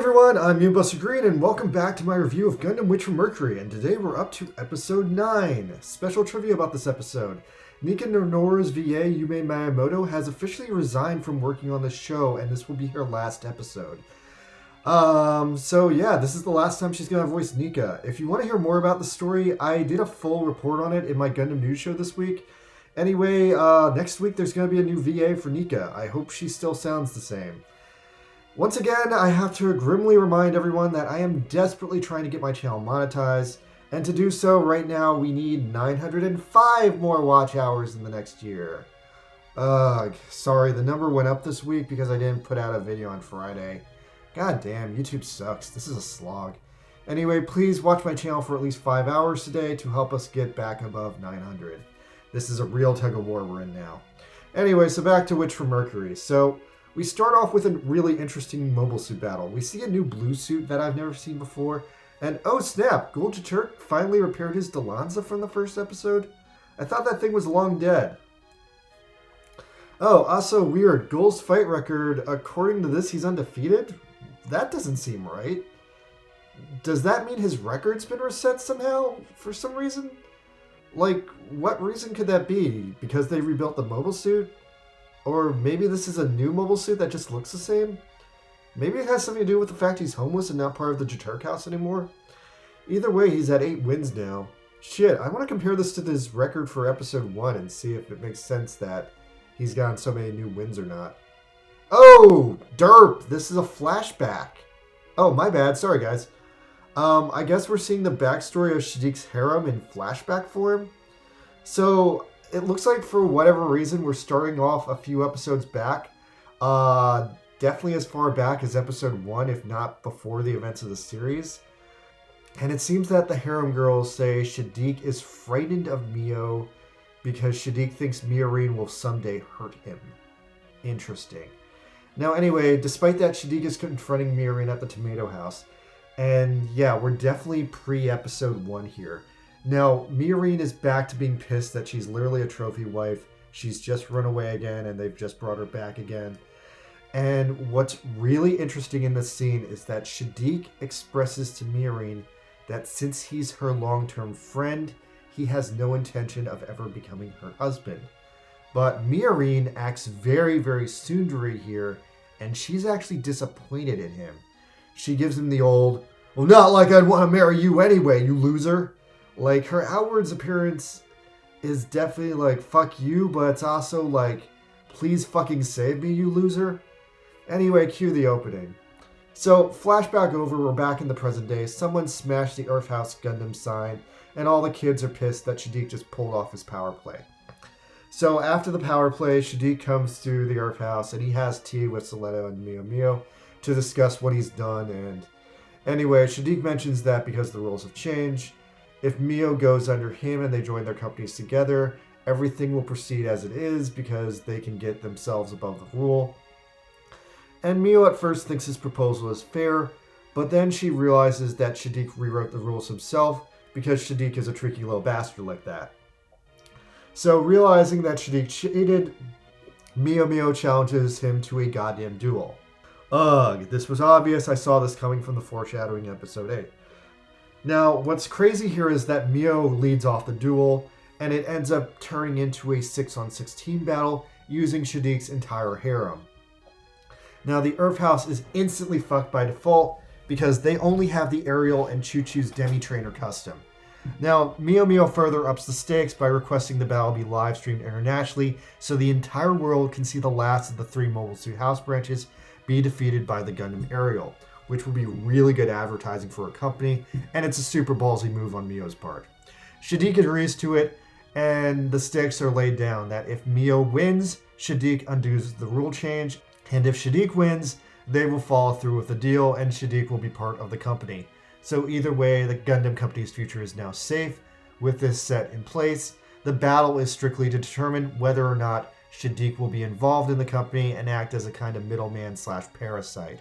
everyone, I'm Buster Green, and welcome back to my review of Gundam Witch from Mercury, and today we're up to episode 9. Special trivia about this episode. Nika Nonora's VA, Yume Miyamoto, has officially resigned from working on the show, and this will be her last episode. So yeah, this is the last time she's gonna voice Nika. If you want to hear more about the story, I did a full report on it in my Gundam News show this week. Anyway, next week there's gonna be a new VA for Nika. I hope she still sounds the same. Once again, I have to grimly remind everyone that I am desperately trying to get my channel monetized, and to do so right now we need 905 more watch hours in the next year. Sorry, the number went up this week because I didn't put out a video on Friday. God damn, YouTube sucks. This is a slog. Anyway, please watch my channel for at least 5 hours today to help us get back above 900. This is a real tug of war we're in now. Anyway, so back to Witch from Mercury. So we start off with a really interesting mobile suit battle. We see a new blue suit that I've never seen before. And oh snap, Gulja Turk finally repaired his Delanza from the first episode. I thought that thing was long dead. Oh, also weird. Gul's fight record, according to this, he's undefeated? That doesn't seem right. Does that mean his record's been reset somehow? For some reason? Like, what reason could that be? Because they rebuilt the mobile suit? Or maybe this is a new mobile suit that just looks the same? Maybe it has something to do with the fact he's homeless and not part of the Jaturk house anymore? Either way, he's at 8 wins now. Shit, I want to compare this to his record for episode 1 and see if it makes sense that he's gotten so many new wins or not. Oh, derp, this is a flashback. Oh, my bad, sorry guys. I guess we're seeing the backstory of Shaddiq's harem in flashback form. So it looks like for whatever reason we're starting off a few episodes back. Definitely as far back as episode 1, if not before the events of the series. And it seems that the harem girls say Shaddiq is frightened of Mio because Shaddiq thinks Miorine will someday hurt him. Interesting. Now anyway, despite that, Shaddiq is confronting Miorine at the tomato house. And yeah, we're definitely pre-episode 1 here. Now, Miorine is back to being pissed that she's literally a trophy wife. She's just run away again and they've just brought her back again. And what's really interesting in this scene is that Shaddiq expresses to Miorine that since he's her long-term friend, he has no intention of ever becoming her husband. But Miorine acts very, very tsundere here, and she's actually disappointed in him. She gives him the old, well, not like I'd want to marry you anyway, you loser. Like, her outwards appearance is definitely like, fuck you, but it's also like, please fucking save me, you loser. Anyway, cue the opening. So, flashback over, we're back in the present day. Someone smashed the Earth House Gundam sign, and all the kids are pissed that Shaddiq just pulled off his power play. So, after the power play, Shaddiq comes to the Earth House, and he has tea with Soleto and Mio to discuss what he's done. And anyway, Shaddiq mentions that because the rules have changed, if Mio goes under him and they join their companies together, everything will proceed as it is because they can get themselves above the rule. And Mio at first thinks his proposal is fair, but then she realizes that Shaddiq rewrote the rules himself because Shaddiq is a tricky little bastard like that. So realizing that Shaddiq cheated, Mio challenges him to a goddamn duel. Ugh, this was obvious. I saw this coming from the foreshadowing in episode 8. Now, what's crazy here is that Mio leads off the duel, and it ends up turning into a 6-on-6 team battle using Shaddiq's entire harem. Now, the Earth House is instantly fucked by default because they only have the Ariel and Choo-Choo's Demi-Trainer custom. Now, Mio further ups the stakes by requesting the battle be live streamed internationally so the entire world can see the last of the 3 Mobile Suit House branches be defeated by the Gundam Ariel, which will be really good advertising for a company, and it's a super ballsy move on Mio's part. Shaddiq agrees to it, and the stakes are laid down that if Mio wins, Shaddiq undoes the rule change, and if Shaddiq wins, they will follow through with the deal, and Shaddiq will be part of the company. So either way, the Gundam Company's future is now safe. With this set in place, the battle is strictly to determine whether or not Shaddiq will be involved in the company and act as a kind of middleman / parasite.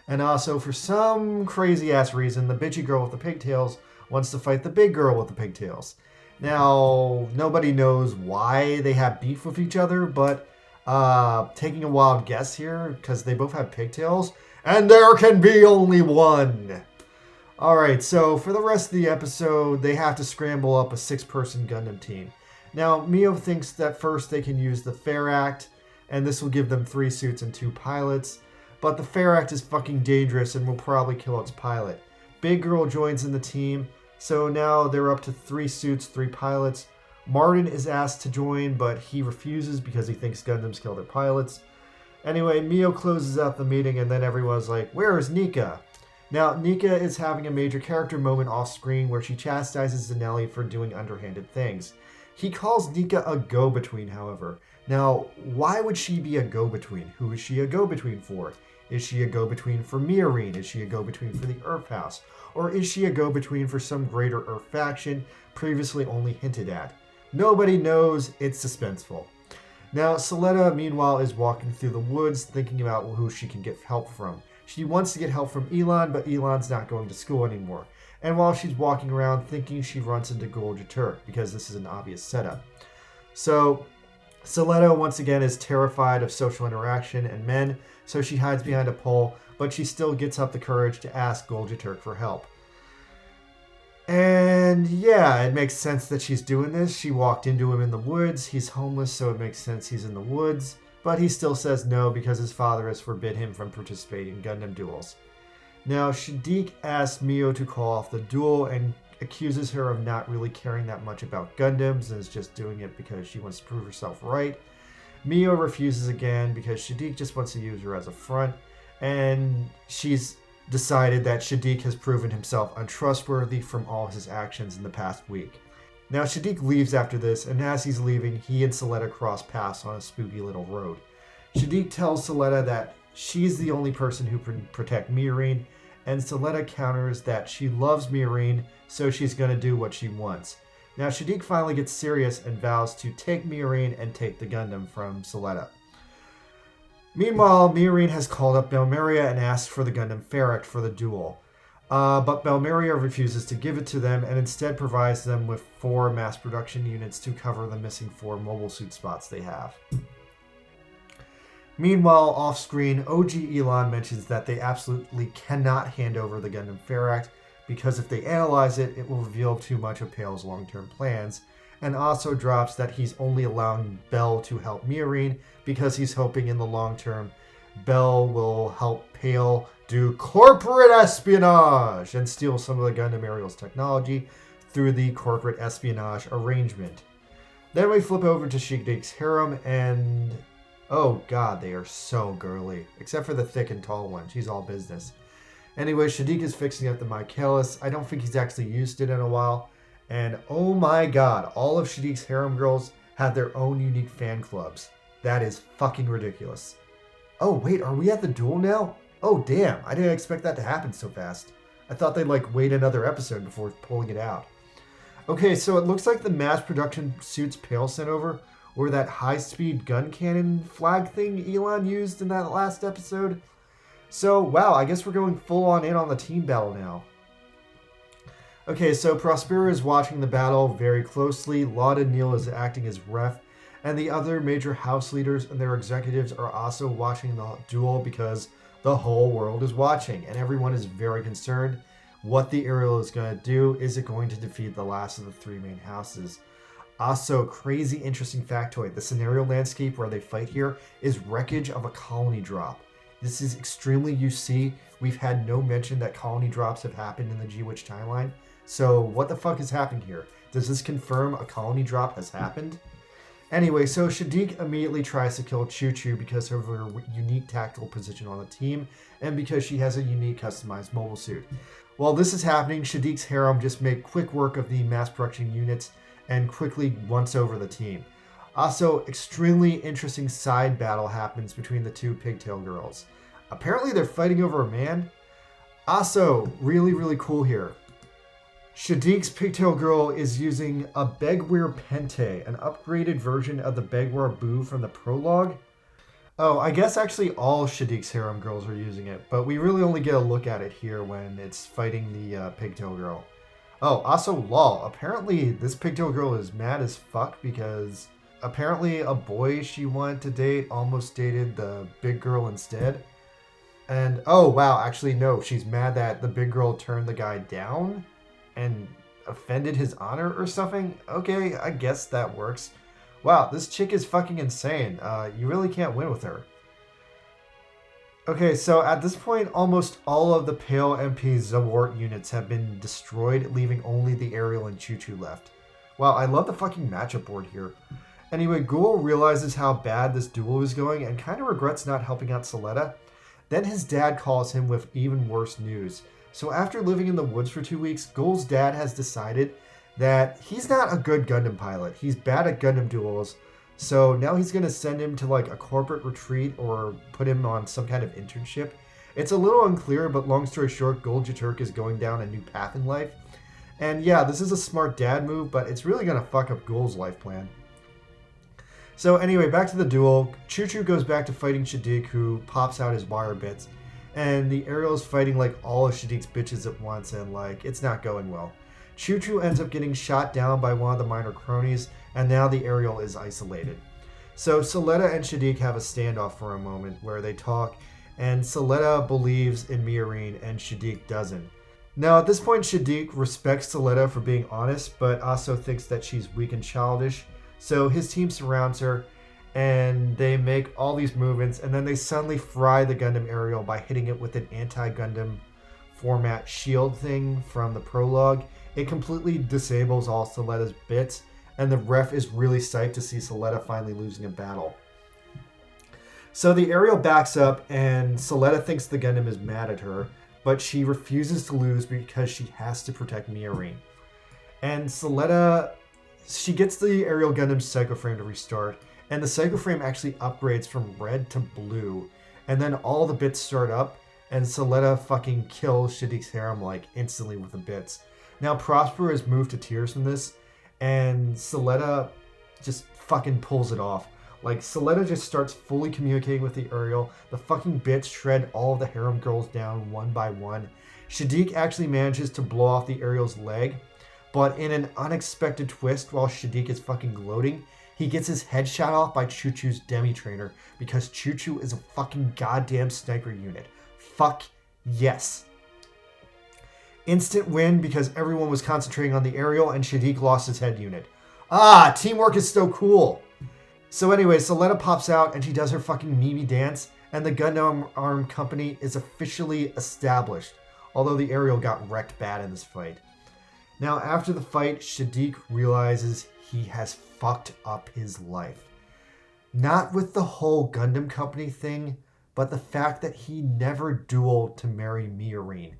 And also, for some crazy-ass reason, the bitchy girl with the pigtails wants to fight the big girl with the pigtails. Now, nobody knows why they have beef with each other, but taking a wild guess here, because they both have pigtails, And there can be only one. Alright, so for the rest of the episode, they have to scramble up a 6-person Gundam team. Now, Mio thinks that first they can use the Fair Act, and this will give them 3 suits and 2 pilots. But the Fair Act is fucking dangerous and will probably kill its pilot. Big Girl joins in the team, so now they're up to 3 suits, 3 pilots. Martin is asked to join, but he refuses because he thinks Gundams kill their pilots. Anyway, Mio closes out the meeting, and then everyone's like, where is Nika? Now, Nika is having a major character moment off screen where she chastises Zanelli for doing underhanded things. He calls Nika a go-between, however. Now, why would she be a go-between? Who is she a go-between for? Is she a go-between for Miorine? Is she a go-between for the Earth House? Or is she a go-between for some greater Earth faction previously only hinted at? Nobody knows. It's suspenseful. Now, Soletta, meanwhile, is walking through the woods thinking about who she can get help from. She wants to get help from Elon, but Elon's not going to school anymore. And while she's walking around thinking, she runs into Golja Turk, because this is an obvious setup. So, Soletta, once again, is terrified of social interaction and men, so she hides behind a pole, but she still gets up the courage to ask Golja Turk for help. And yeah, it makes sense that she's doing this. She walked into him in the woods. He's homeless, so it makes sense he's in the woods. But he still says no because his father has forbid him from participating in Gundam duels. Now, Shadiq asks Mio to call off the duel and accuses her of not really caring that much about Gundams and is just doing it because she wants to prove herself right. Mio refuses again because Shadiq just wants to use her as a front, and she's decided that Shadiq has proven himself untrustworthy from all his actions in the past week. Now, Shadiq leaves after this, and as he's leaving, he and Soletta cross paths on a spooky little road. Shadiq tells Soletta that she's the only person who can protect Miorine, and Soletta counters that she loves Miorine, so she's going to do what she wants. Now, Shadiq finally gets serious and vows to take Miorine and take the Gundam from Soletta. Meanwhile, Miorine has called up Belmeria and asked for the Gundam Fair Act for the duel. But Belmeria refuses to give it to them and instead provides them with 4 mass production units to cover the missing 4 mobile suit spots they have. Meanwhile, off-screen, OG Elon mentions that they absolutely cannot hand over the Gundam Fair Act because if they analyze it, it will reveal too much of Pale's long-term plans, and also drops that he's only allowing Bell to help Miorine because he's hoping in the long term Bell will help Pale do corporate espionage and steal some of the Gundam Aerial's technology through the corporate espionage arrangement. Then we flip over to Shadiq's harem and oh god, they are so girly. Except for the thick and tall one. She's all business. Anyway, Shadiq is fixing up the Michaelis. I don't think he's actually used it in a while. And oh my god, all of Shadiq's harem girls have their own unique fan clubs. That is fucking ridiculous. Oh wait, are we at the duel now? Oh damn, I didn't expect that to happen so fast. I thought they'd wait another episode before pulling it out. Okay, so it looks like the mass production suits Pale sent over were that high-speed gun cannon flag thing Elon used in that last episode. So, wow, I guess we're going full-on in on the team battle now. Okay, so Prospera is watching the battle very closely, Lauda Neal is acting as ref, and the other major house leaders and their executives are also watching the duel because the whole world is watching, and everyone is very concerned what the Aerial is going to do. Is it going to defeat the last of the 3 main houses? Also, crazy interesting factoid, the scenario landscape where they fight here is wreckage of a colony drop. This is extremely UC. We've had no mention that colony drops have happened in the G-Witch timeline. So what the fuck is happening here? Does this confirm a colony drop has happened? Anyway, so Shadiq immediately tries to kill Choo Choo because of her unique tactical position on the team and because she has a unique customized mobile suit. While this is happening, Shadiq's harem just make quick work of the mass production units and quickly once over the team. Also, extremely interesting side battle happens between the 2 pigtail girls. Apparently they're fighting over a man. Also, really cool here. Shadiq's pigtail girl is using a Begware Pente, an upgraded version of the Begware Boo from the prologue. Oh, I guess actually all Shadiq's harem girls are using it, but we really only get a look at it here when it's fighting the pigtail girl. Oh, also lol, apparently this pigtail girl is mad as fuck because apparently a boy she wanted to date almost dated the big girl instead. And, oh, wow, actually, no, she's mad that the big girl turned the guy down and offended his honor or something. Okay, I guess that works. Wow, this chick is fucking insane. You really can't win with her. Okay, so at this point, almost all of the Pale MP Zawart units have been destroyed, leaving only the Ariel and Choo Choo left. Wow, I love the fucking matchup board here. Anyway, Ghoul realizes how bad this duel is going and kind of regrets not helping out Soletta. Then his dad calls him with even worse news. So after living in the woods for 2 weeks, Ghoul's dad has decided that he's not a good Gundam pilot. He's bad at Gundam duels. So now he's going to send him to like a corporate retreat or put him on some kind of internship. It's a little unclear, but long story short, Gold Jaturk is going down a new path in life. And yeah, this is a smart dad move, but it's really going to fuck up Ghoul's life plan. So anyway, back to the duel. Choo Choo goes back to fighting Shaddiq, who pops out his wire bits. And the Ariel is fighting like all of Shaddiq's bitches at once, and like, it's not going well. Choo Choo ends up getting shot down by one of the minor cronies, and now the Ariel is isolated. So Soletta and Shaddiq have a standoff for a moment where they talk, and Soletta believes in Miorine and Shaddiq doesn't. Now at this point, Shaddiq respects Soletta for being honest, but also thinks that she's weak and childish. So his team surrounds her, and they make all these movements, and then they suddenly fry the Gundam Ariel by hitting it with an anti-Gundam format shield thing from the prologue. It completely disables all Soletta's bits, and the ref is really psyched to see Soletta finally losing a battle. So the Ariel backs up, and Soletta thinks the Gundam is mad at her, but she refuses to lose because she has to protect Miorine. And Soletta, she gets the Ariel Gundam's Psycho Frame to restart, and the Psycho Frame actually upgrades from red to blue, and then all the bits start up, and Soletta fucking kills Shaddiq's harem like instantly with the bits. Now Prosper is moved to tears from this, and Soletta just fucking pulls it off. Like, Soletta just starts fully communicating with the Ariel. The fucking bits shred all of the harem girls down one by one. Shaddiq actually manages to blow off the Ariel's leg, but in an unexpected twist while Shaddiq is fucking gloating, he gets his head shot off by Choo Choo's demi-trainer because Choo Choo is a fucking goddamn sniper unit. Fuck yes. Instant win because everyone was concentrating on the Ariel and Shaddiq lost his head unit. Ah, teamwork is so cool. So anyway, Soletta pops out and she does her fucking Mimi dance, and the Gundam Arm Company is officially established, although the Ariel got wrecked bad in this fight. Now after the fight, Shaddiq realizes he has fucked up his life. Not with the whole Gundam Company thing, but the fact that he never dueled to marry Miorine.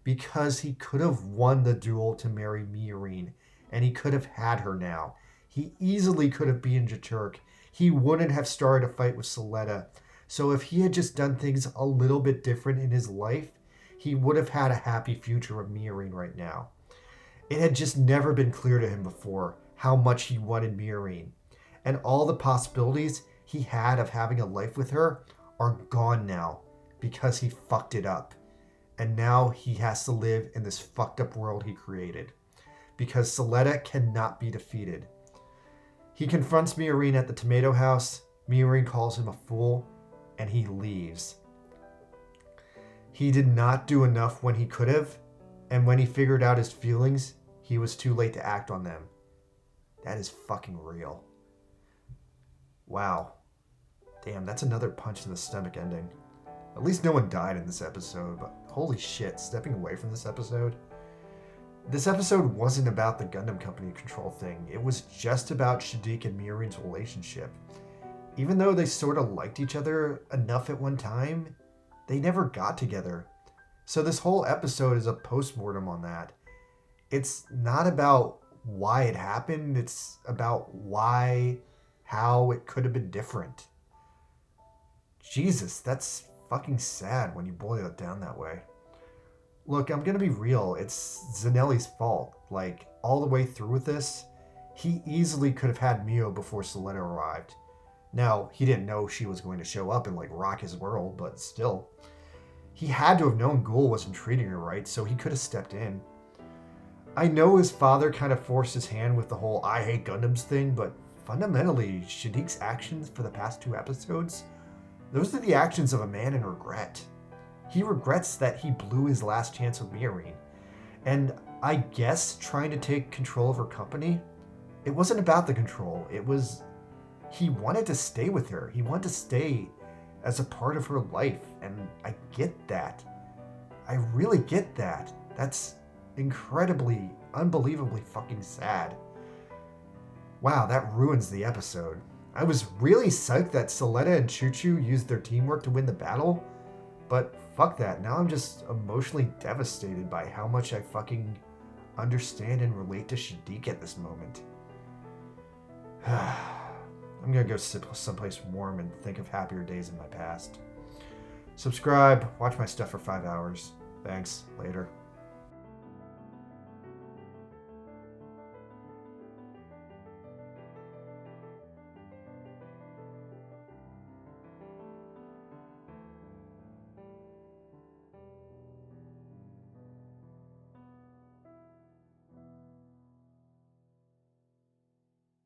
Because he could have won the duel to marry Miorine, and he could have had her now. He easily could have been Jaturk. He wouldn't have started a fight with Soletta. So if he had just done things a little bit different in his life, he would have had a happy future with Miorine right now. It had just never been clear to him before how much he wanted Miorine. And all the possibilities he had of having a life with her are gone now because he fucked it up. And now he has to live in this fucked up world he created. Because Soletta cannot be defeated. He confronts Miorine at the tomato house. Miorine calls him a fool, and he leaves. He did not do enough when he could have, and when he figured out his feelings, he was too late to act on them. That is fucking real. Wow. Damn, that's another punch in the stomach ending. At least no one died in this episode, but holy shit, stepping away from this episode. This episode wasn't about the Gundam Company control thing. It was just about Shaddiq and Miorine's relationship. Even though they sort of liked each other enough at one time, they never got together. So this whole episode is a postmortem on that. It's not about why it happened, it's about how it could have been different. Jesus, that's fucking sad when you boil it down that way. Look, I'm gonna be real, it's Zanelli's fault. Like, all the way through with this, he easily could have had Mio before Soletta arrived. Now, he didn't know she was going to show up and like rock his world, but still. He had to have known Ghoul wasn't treating her right, so he could have stepped in. I know his father kind of forced his hand with the whole I hate Gundams thing, but fundamentally, Shaddiq's actions for the past 2 episodes, those are the actions of a man in regret. He regrets that he blew his last chance with Miorine. And I guess trying to take control of her company, it wasn't about the control. It was, he wanted to stay with her. He wanted to stay as a part of her life. And I get that. I really get that. That's incredibly, unbelievably fucking sad. Wow, that ruins the episode. I was really psyched that Soletta and Choo-Choo used their teamwork to win the battle, but fuck that. Now I'm just emotionally devastated by how much I fucking understand and relate to Shadiq at this moment. I'm gonna go sit someplace warm and think of happier days in my past. Subscribe, watch my stuff for 5 hours. Thanks, later.